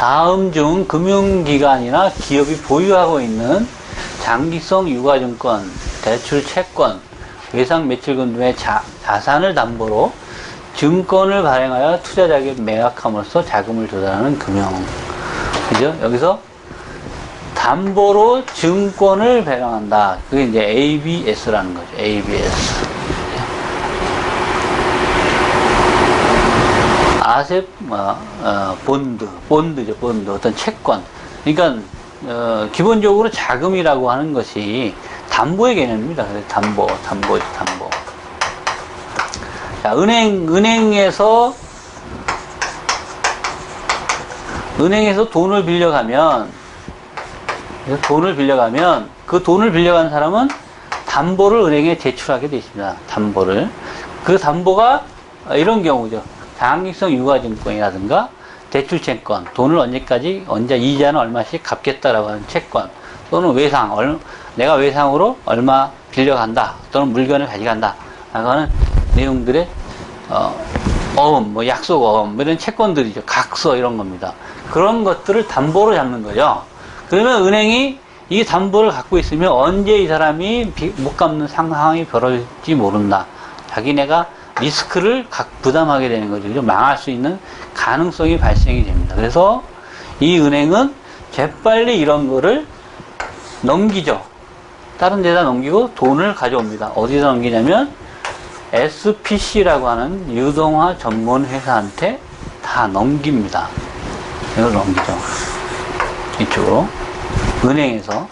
다음 중 금융기관이나 기업이 보유하고 있는 장기성 유가증권, 대출 채권, 외상매출금 등의 자산을 담보로 증권을 발행하여 투자자에게 매각함으로써 자금을 조달하는 금융. 그죠? 여기서 담보로 증권을 발행한다. 그게 이제 ABS라는 거죠. ABS. 아셉, 본드죠, 본드. 어떤 채권. 그러니까, 기본적으로 자금이라고 하는 것이 담보의 개념입니다. 그래서 담보죠, 담보. 자, 은행에서 돈을 빌려가면, 그 돈을 빌려간 사람은 담보를 은행에 제출하게 되어 있습니다. 담보를. 그 담보가 이런 경우죠. 장기성 유가증권이라든가 대출채권, 돈을 언제 이자는 얼마씩 갚겠다라고 하는 채권, 또는 외상, 내가 외상으로 얼마 빌려간다, 또는 물건을 가져간다 라고 하는 내용들의 약속 이런 채권들이죠. 각서 이런 겁니다. 그런 것들을 담보로 잡는 거죠. 그러면 은행이 이 담보를 갖고 있으면 언제 이 사람이 못 갚는 상황이 벌어질지 모른다. 자기네가 리스크를 부담하게 되는 거죠. 망할 수 있는 가능성이 발생이 됩니다. 그래서 이 은행은 재빨리 이런 거를 넘기죠. 다른 데다 넘기고 돈을 가져옵니다. 어디서 넘기냐면 SPC라고 하는 유동화 전문 회사한테 다 넘깁니다. 이걸 넘기죠. 이쪽으로. 은행에서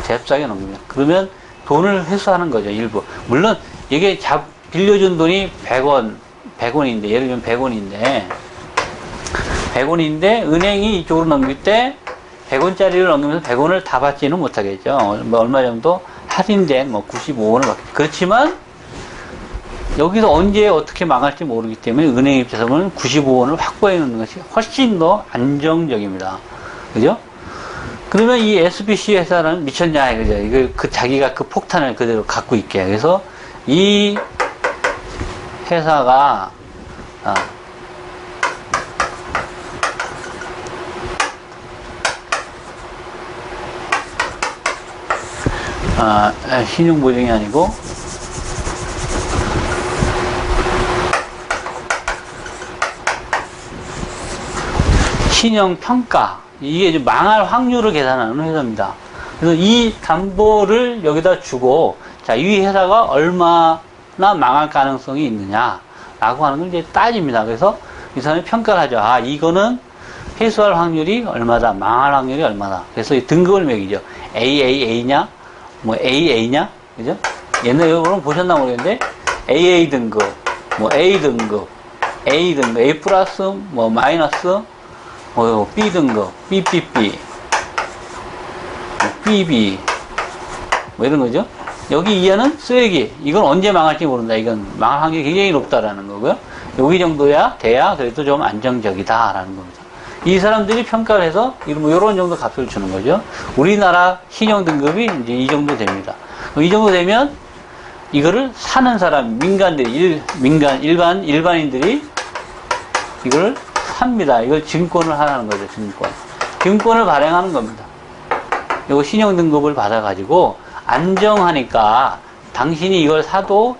잽싸게 넘깁니다. 그러면 돈을 회수하는 거죠. 일부. 물론 이게 빌려준 돈이 100원인데, 예를 들면 100원인데, 은행이 이쪽으로 넘길 때 100원짜리를 넘기면서 100원을 다 받지는 못하겠죠. 얼마 정도 할인된 95원을 받겠죠. 그렇지만, 여기서 언제 어떻게 망할지 모르기 때문에 은행 입장에서는 95원을 확보해 놓는 것이 훨씬 더 안정적입니다. 그죠? 그러면 이 SPC 회사는 미쳤냐, 그죠? 자기가 그 폭탄을 그대로 갖고 있게. 그래서 이 회사가 신용보증이 아니고 신용평가, 이게 망할 확률을 계산하는 회사입니다. 그래서 이 담보를 여기다 주고, 자, 이 회사가 얼마나 망할 가능성이 있느냐 라고 하는 걸 이제 따집니다. 그래서 이 사람이 평가를 하죠. 이거는 회수할 확률이 얼마다, 망할 확률이 얼마다. 그래서 이 등급을 매기죠. AAA냐, AA냐, 그죠? 옛날에 여러분 보셨나 모르겠는데, AA 등급, A 등급, A 플러스, 마이너스, B 등급, BBB, BB, 이런 거죠. 여기 이하는 쓰레기. 이건 언제 망할지 모른다. 이건 망할 확률이 굉장히 높다라는 거고요. 여기 정도야 돼야 그래도 좀 안정적이다라는 겁니다. 이 사람들이 평가를 해서 이런 정도 값을 주는 거죠. 우리나라 신용 등급이 이제 이 정도 됩니다. 이 정도 되면 이거를 사는 사람, 일반인들이 이걸 삽니다. 이걸 증권을 하라는 거죠. 증권을 발행하는 겁니다. 이거 신용 등급을 받아가지고 안정하니까 당신이 이걸 사도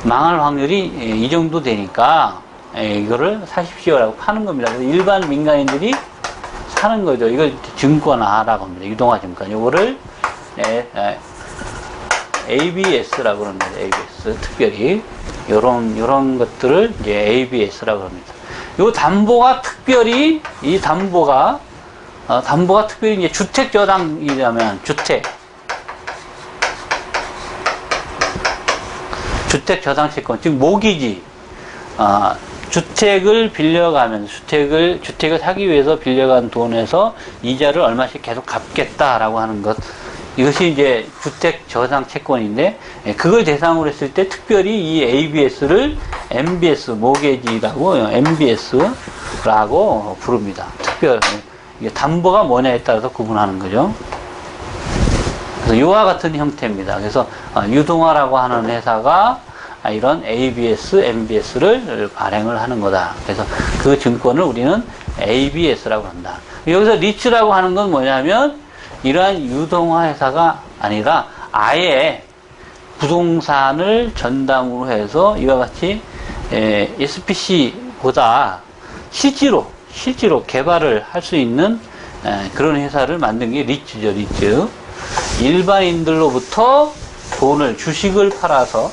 망할 확률이 이 정도 되니까 이거를 사십시오라고 파는 겁니다. 그래서 일반 민간인들이 사는 거죠. 이걸 증권화라고 합니다. 유동화 증권. 이거를 ABS라고 합니다. ABS. 특별히 요런 것들을 이제 ABS라고 합니다. 요 담보가 특별히 이제 주택 저당이라면 주택 저당 채권, 즉 모기지, 주택을 빌려가면 주택을 사기 위해서 빌려간 돈에서 이자를 얼마씩 계속 갚겠다라고 하는 것, 이것이 이제 주택 저당 채권인데, 그걸 대상으로 했을 때 특별히 이 ABS를 MBS, 모기지라고 MBS라고 부릅니다. 특별, 이게 담보가 뭐냐에 따라서 구분하는 거죠. 그래서 이와 같은 형태입니다. 그래서 유동화라고 하는 회사가 이런 ABS, MBS를 발행을 하는 거다. 그래서 그 증권을 우리는 ABS라고 한다. 여기서 리츠라고 하는 건 뭐냐면 이러한 유동화 회사가 아니라 아예 부동산을 전담으로 해서 이와 같이 SPC보다 실제로 개발을 할 수 있는 그런 회사를 만든 게 리츠죠, 리츠. 일반인들로부터 주식을 팔아서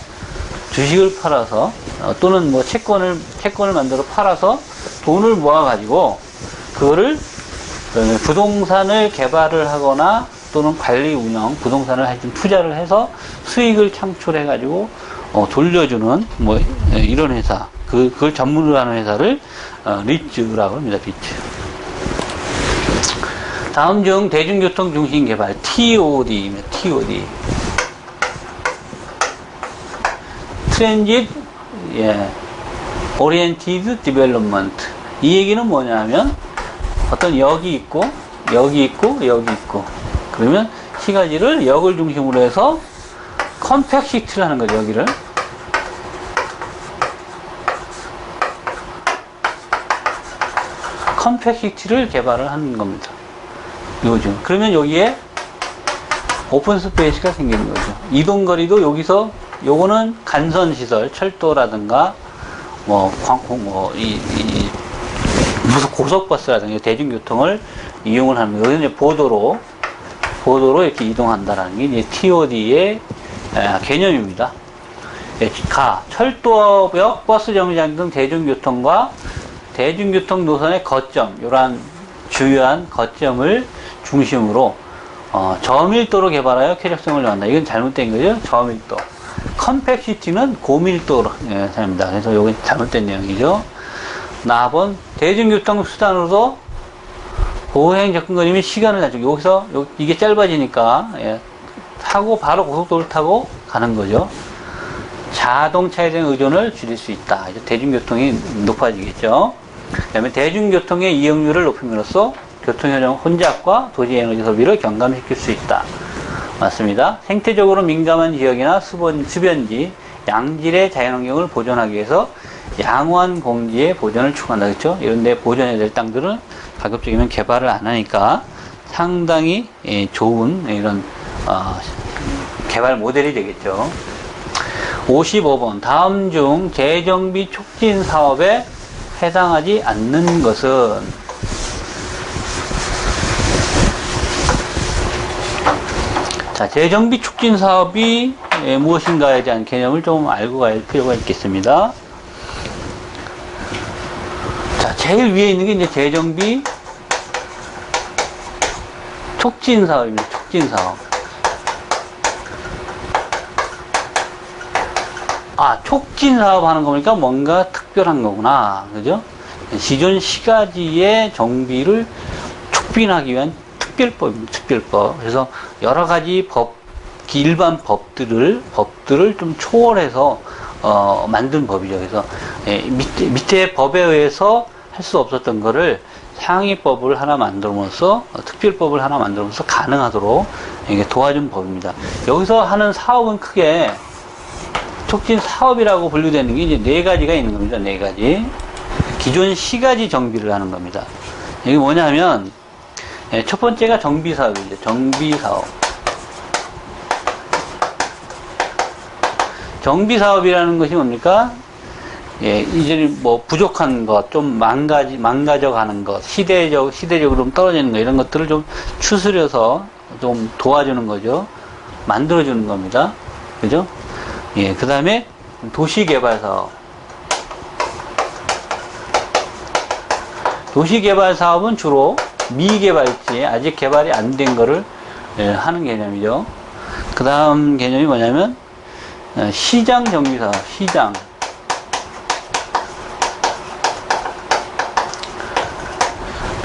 또는 뭐 채권을 만들어 팔아서 돈을 모아가지고 그거를 부동산을 개발을 하거나 또는 관리 운영, 부동산을 하여튼 투자를 해서 수익을 창출해가지고 돌려주는 뭐 이런 회사, 그걸 전문으로 하는 회사를 리츠라고 합니다. 리츠. 다음 중 대중교통 중심 개발 TOD입니다. TOD. 트랜짓 오리엔티드 디벨롭먼트. 이 얘기는 뭐냐면 어떤 역이 있고 여기 있고 그러면 시가지를 역을 중심으로 해서 컴팩시티를 하는 거죠. 여기를 컴팩시티를 개발을 하는 겁니다. 요즘. 그러면 여기에 오픈 스페이스가 생기는 거죠. 이동거리도 여기서 요거는 간선시설, 철도라든가 무슨 고속버스라든가 대중교통을 이용을 하는 거예요. 여기는 이제 보도로 이렇게 이동한다라는 게 이제 TOD의 개념입니다. 철도역, 버스 정류장 등 대중교통과 대중교통 노선의 거점, 이러한 주요한 거점을 중심으로 저밀도로 개발하여 쾌적성을 요한다. 이건 잘못된 거죠. 저밀도. 컴팩시티는 고밀도로 합니다. 그래서 이건 잘못된 내용이죠. 4번 대중교통 수단으로도 보행 접근거리면 시간을 낮추고 여기서 이게 짧아지니까 타고 바로 고속도로를 타고 가는 거죠. 자동차에 대한 의존을 줄일 수 있다. 이제 대중교통이 높아지겠죠. 그 다음에 대중교통의 이용률을 높임으로써 교통효능 혼잡과 도시 에너지 소비를 경감시킬 수 있다. 맞습니다. 생태적으로 민감한 지역이나 수변지, 양질의 자연환경을 보존하기 위해서 양호한 공기의 보존을 추구한다. 그렇죠? 이런 데 보존해야 될 땅들은 가급적이면 개발을 안 하니까 상당히 좋은 이런 개발 모델이 되겠죠. 55번. 다음 중 재정비 촉진 사업에 해당하지 않는 것은 자, 재정비 촉진 사업이 무엇인가에 대한 개념을 좀 알고 갈 필요가 있겠습니다. 자, 제일 위에 있는 게 이제 재정비 촉진 사업입니다. 촉진 사업. 촉진 사업 하는 거니까 뭔가 특별한 거구나. 그죠? 기존 시가지의 정비를 촉진하기 위한 특별법입니다. 특별법. 그래서 여러 가지 일반 법들을 좀 초월해서 만든 법이죠. 그래서 밑에 법에 의해서 할 수 없었던 거를 상위법을 하나 만들면서 특별법을 하나 만들면서 가능하도록 이게 도와준 법입니다. 여기서 하는 사업은 크게 촉진 사업이라고 분류되는 게 이제 4가지가 있는 겁니다. 4가지. 기존 시가지 정비를 하는 겁니다. 이게 뭐냐면 첫 번째가 정비 사업이죠. 정비 사업. 정비 사업이라는 것이 뭡니까? 이제 뭐 부족한 것, 좀 망가져 가는 것, 시대적으로 좀 떨어지는 것, 이런 것들을 좀 추스려서 좀 도와주는 거죠. 만들어주는 겁니다. 그죠? 그 다음에 도시개발 사업. 도시개발 사업은 주로 미개발지, 아직 개발이 안 된 거를 하는 개념이죠. 그 다음 개념이 뭐냐면 시장 정비 사업, 시장.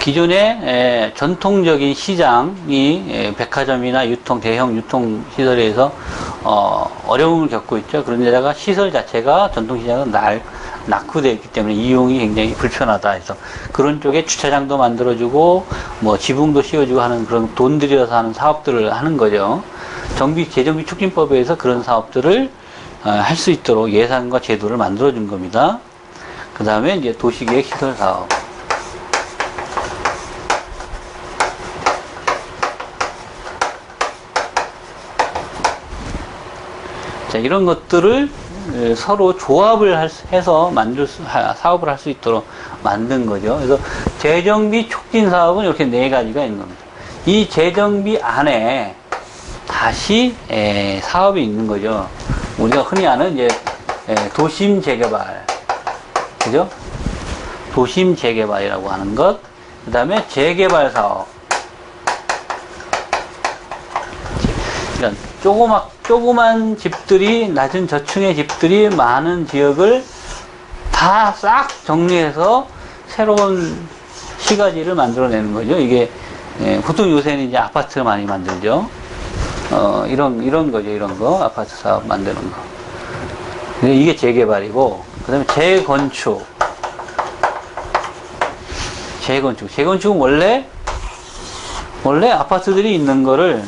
기존의 전통적인 시장이 백화점이나 대형 유통시설에서 어려움을 겪고 있죠. 그런데다가 시설 자체가 전통시장은 낙후되어 있기 때문에 이용이 굉장히 불편하다 해서 그런 쪽에 주차장도 만들어주고 뭐 지붕도 씌워주고 하는 그런 돈 들여서 하는 사업들을 하는 거죠. 재정비 촉진법에 의해서 그런 사업들을 할 수 있도록 예산과 제도를 만들어준 겁니다. 그 다음에 이제 도시계획 시설 사업. 자, 이런 것들을 서로 조합을 해서 사업을 할 수 있도록 만든 거죠. 그래서 재정비 촉진 사업은 이렇게 네 가지가 있는 겁니다. 이 재정비 안에 다시 사업이 있는 거죠. 우리가 흔히 아는 이제 도심 재개발, 그죠? 도심 재개발이라고 하는 것, 그 다음에 재개발 사업. 그러니까 조그만 집들이, 낮은 저층의 집들이 많은 지역을 다 싹 정리해서 새로운 시가지를 만들어내는 거죠. 이게 보통 요새는 이제 아파트 많이 만들죠. 이런 거죠. 이런 거 아파트 사업 만드는 거. 이게 재개발이고, 그 다음에 재건축은 원래 아파트들이 있는 거를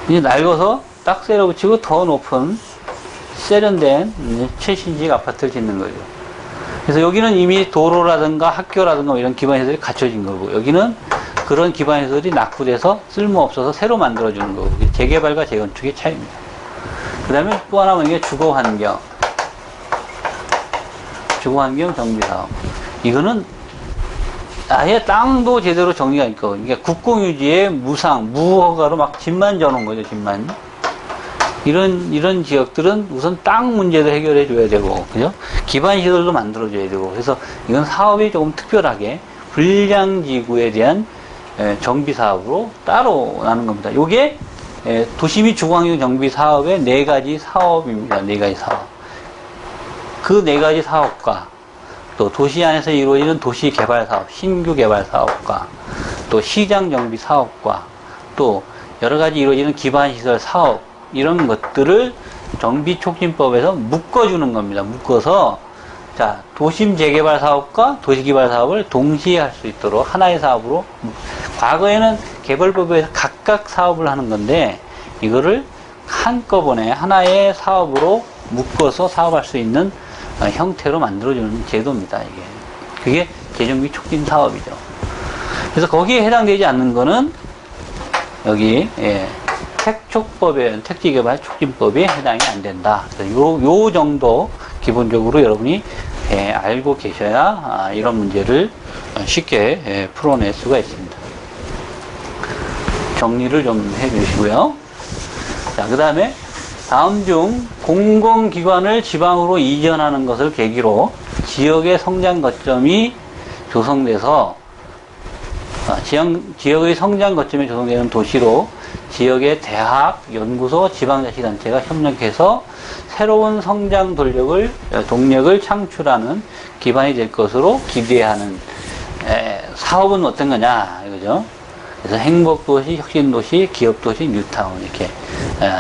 이제 낡아서 딱 세려 붙이고 더 높은 세련된 최신식 아파트를 짓는 거죠. 그래서 여기는 이미 도로라든가 학교라든가 이런 기반시설이 갖춰진 거고, 여기는 그런 기반시설이 낙후돼서 쓸모없어서 새로 만들어주는 거고, 재개발과 재건축의 차이입니다. 그 다음에 또 하나는 이게 주거환경 정비사업. 이거는 아예 땅도 제대로 정리가 있고, 그러니까 국공유지에 무허가로 막 집만 져놓은 거죠, 집만. 이런 지역들은 우선 땅 문제도 해결해 줘야 되고, 그죠? 기반시설도 만들어줘야 되고, 그래서 이건 사업이 조금 특별하게 불량지구에 대한 정비사업으로 따로 나는 겁니다. 요게 도시 주거환경 정비 사업의 네 가지 사업입니다. 네 가지 사업. 그 네 가지 사업과 또 도시 안에서 이루어지는 도시 개발 사업, 신규 개발 사업과 또 시장 정비 사업과 또 여러 가지 이루어지는 기반시설 사업, 이런 것들을 정비촉진법에서 묶어주는 겁니다. 묶어서, 자, 도심 재개발 사업과 도시개발 사업을 동시에 할 수 있도록 하나의 사업으로, 과거에는 개발법에서 각각 사업을 하는 건데, 이거를 한꺼번에 하나의 사업으로 묶어서 사업할 수 있는 형태로 만들어주는 제도입니다, 이게. 그게 재정비 촉진 사업이죠. 그래서 거기에 해당되지 않는 거는, 여기, 택지개발 촉진법에 해당이 안 된다. 요 정도 기본적으로 여러분이 알고 계셔야 이런 문제를 쉽게 풀어낼 수가 있습니다. 정리를 좀 해주시고요. 자, 그 다음에 다음 중 공공기관을 지방으로 이전하는 것을 계기로 지역의 성장 거점이 조성돼서 지역의 성장 거점이 조성되는 도시로 지역의 대학, 연구소, 지방자치단체가 협력해서 새로운 성장 동력을 창출하는 기반이 될 것으로 기대하는 사업은 어떤 거냐, 이거죠. 그래서 행복도시, 혁신도시, 기업도시, 뉴타운, 이렇게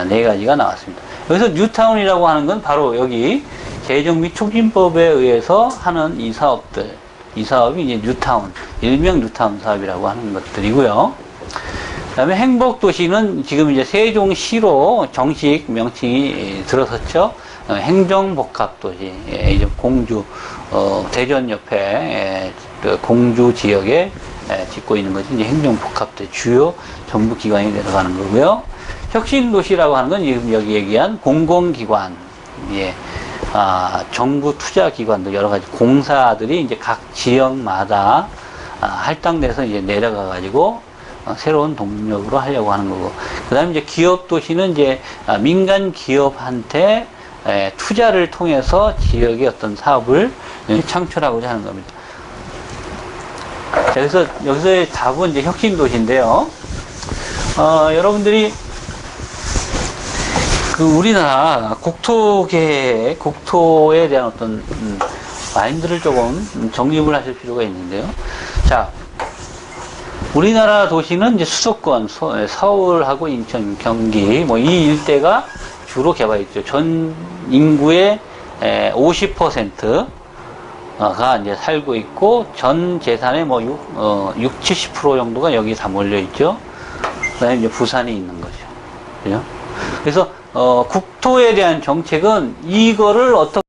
네 가지가 나왔습니다. 여기서 뉴타운이라고 하는 건 바로 여기 재정비 촉진법에 의해서 하는 이 사업이 이제 뉴타운, 일명 뉴타운 사업이라고 하는 것들이고요. 그 다음에 행복도시는 지금 이제 세종시로 정식 명칭이 들어섰죠. 행정복합도시, 이제 공주, 대전 옆에 공주 지역에 짓고 있는 것이 이제 행정복합도시, 주요 정부기관이 들어가는 거고요. 혁신도시라고 하는 건 지금 여기 얘기한 공공기관, 정부 투자기관도 여러 가지 공사들이 이제 각 지역마다 할당돼서 이제 내려가가지고 새로운 동력으로 하려고 하는 거고. 그 다음에 이제 기업도시는 이제 민간 기업한테 투자를 통해서 지역의 어떤 사업을 창출하고자 하는 겁니다. 자, 그래서 여기서의 답은 이제 혁신도시인데요. 여러분들이 우리나라 국토계획, 국토에 대한 어떤 마인드를 조금 정립을 하실 필요가 있는데요. 자, 우리나라 도시는 이제 수도권, 서울하고 인천, 경기, 이 일대가 주로 개발했죠. 전 인구의 50%가 이제 살고 있고, 전 재산의 70% 정도가 여기 다 몰려 있죠. 그 다음에 이제 부산이 있는 거죠. 그죠? 그래서, 국토에 대한 정책은 이거를 어떻게